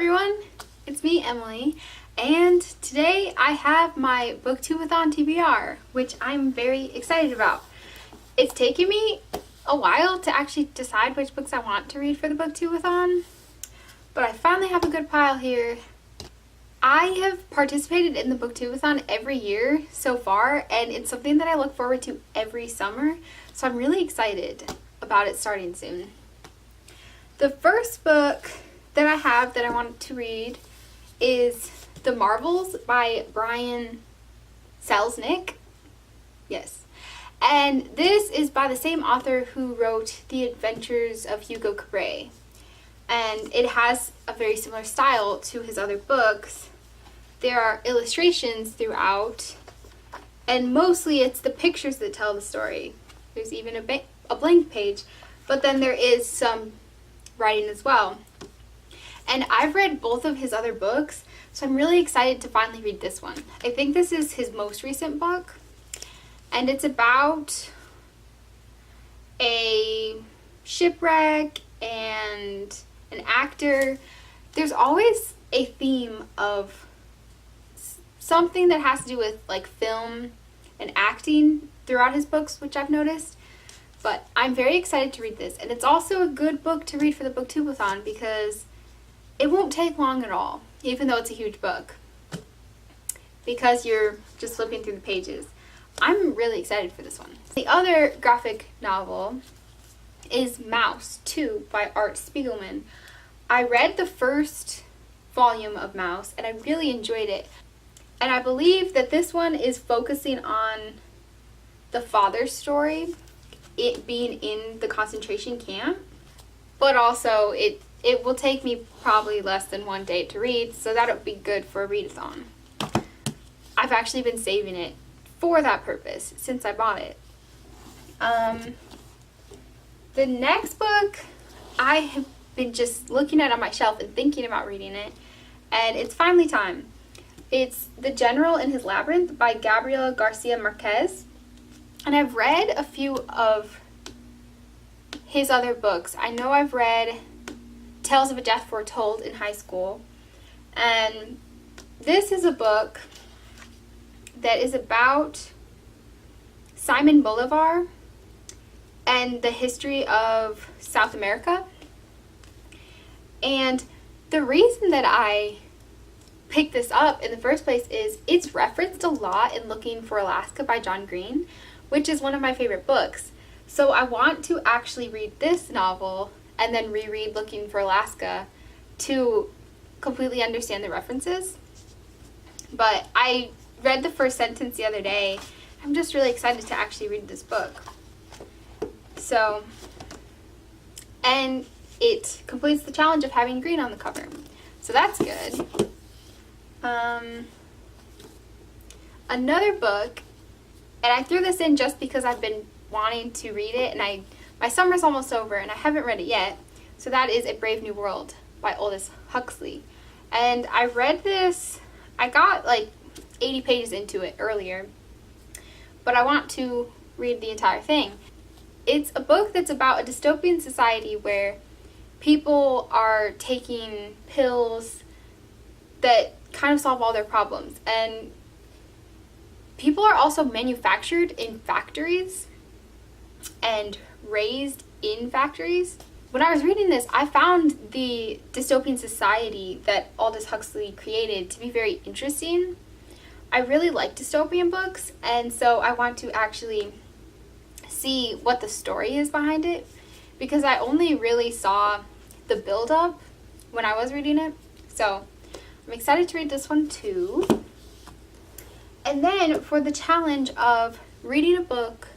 everyone, it's me, Emily, and today I have my BookTube-a-thon TBR, which I'm very excited about. It's taken me a while to actually decide which books I want to read for the BookTube-a-thon, but I finally have a good pile here. I have participated in the BookTube-a-thon every year so far, and it's something that I look forward to every summer, so I'm really excited about it starting soon. The first book that I have that I wanted to read is The Marvels by Brian Selznick. Yes. And this is by the same author who wrote The Adventures of Hugo Cabret. And it has a very similar style to his other books. There are illustrations throughout, and mostly it's the pictures that tell the story. There's even a blank page, but then there is some writing as well. And I've read both of his other books, so I'm really excited to finally read this one. I think this is his most recent book, and it's about a shipwreck and an actor. There's always a theme of something that has to do with like film and acting throughout his books, which I've noticed. But I'm very excited to read this, and it's also a good book to read for the BookTube-a-thon because it won't take long at all, even though it's a huge book, because you're just flipping through the pages. I'm really excited for this one. The other graphic novel is Mouse 2 by Art Spiegelman. I read the first volume of Mouse, and I really enjoyed it. And I believe that this one is focusing on the father's story, it being in the concentration camp, but also it will take me probably less than one day to read, so that'll be good for a readathon. I've actually been saving it for that purpose since I bought it. The next book I have been just looking at on my shelf and thinking about reading it, and it's finally time. It's The General in His Labyrinth by Gabriel Garcia Marquez. And I've read a few of his other books. I know I've read Tales of a Death Foretold in high school. And this is a book that is about Simon Bolivar and the history of South America. And the reason that I picked this up in the first place is it's referenced a lot in Looking for Alaska by John Green, which is one of my favorite books. So I want to actually read this novel and then reread Looking for Alaska to completely understand the references. But I read the first sentence the other day. I'm just really excited to actually read this book. So, and it completes the challenge of having green on the cover. So that's good. Another book, and I threw this in just because I've been wanting to read it, and my summer's almost over and I haven't read it yet. So that is A Brave New World by Aldous Huxley. And I read this, I got like 80 pages into it earlier, but I want to read the entire thing. It's a book that's about a dystopian society where people are taking pills that kind of solve all their problems, and people are also manufactured in factories and raised in factories. When I was reading this, I found the dystopian society that Aldous Huxley created to be very interesting. I really like dystopian books, and so I want to actually see what the story is behind it, because I only really saw the build-up when I was reading it. So I'm excited to read this one too. And then for the challenge of reading a book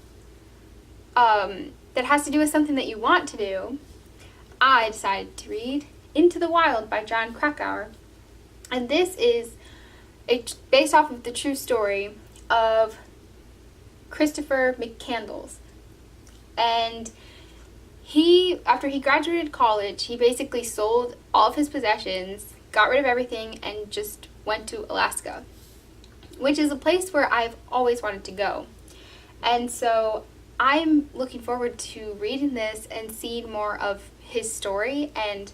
that has to do with something that you want to do, I decided to read Into the Wild by Jon Krakauer. And this is based off of the true story of Christopher McCandless. And after he graduated college, he basically sold all of his possessions, got rid of everything, and just went to Alaska, which is a place where I've always wanted to go. And so I'm looking forward to reading this and seeing more of his story and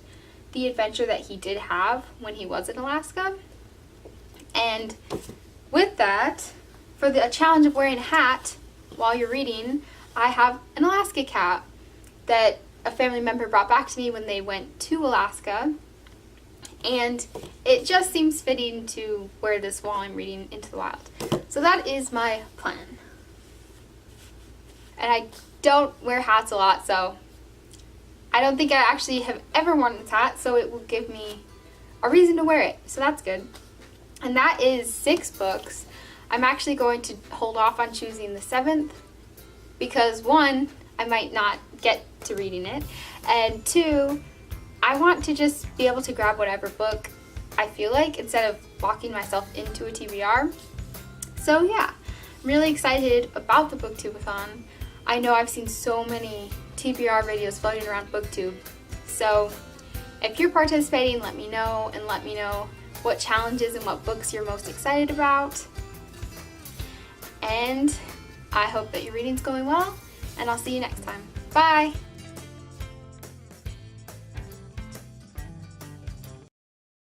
the adventure that he did have when he was in Alaska. And with that, for the challenge of wearing a hat while you're reading, I have an Alaska cap that a family member brought back to me when they went to Alaska. And it just seems fitting to wear this while I'm reading Into the Wild. So that is my plan. And I don't wear hats a lot, so I don't think I actually have ever worn this hat, so it will give me a reason to wear it. So that's good. And that is 6 books. I'm actually going to hold off on choosing the 7th because 1, I might not get to reading it, and 2, I want to just be able to grab whatever book I feel like instead of locking myself into a TBR. So yeah, I'm really excited about the BookTube-a-thon. I know I've seen so many TBR videos floating around BookTube. So if you're participating, let me know, and let me know what challenges and what books you're most excited about. And I hope that your reading's going well, and I'll see you next time. Bye!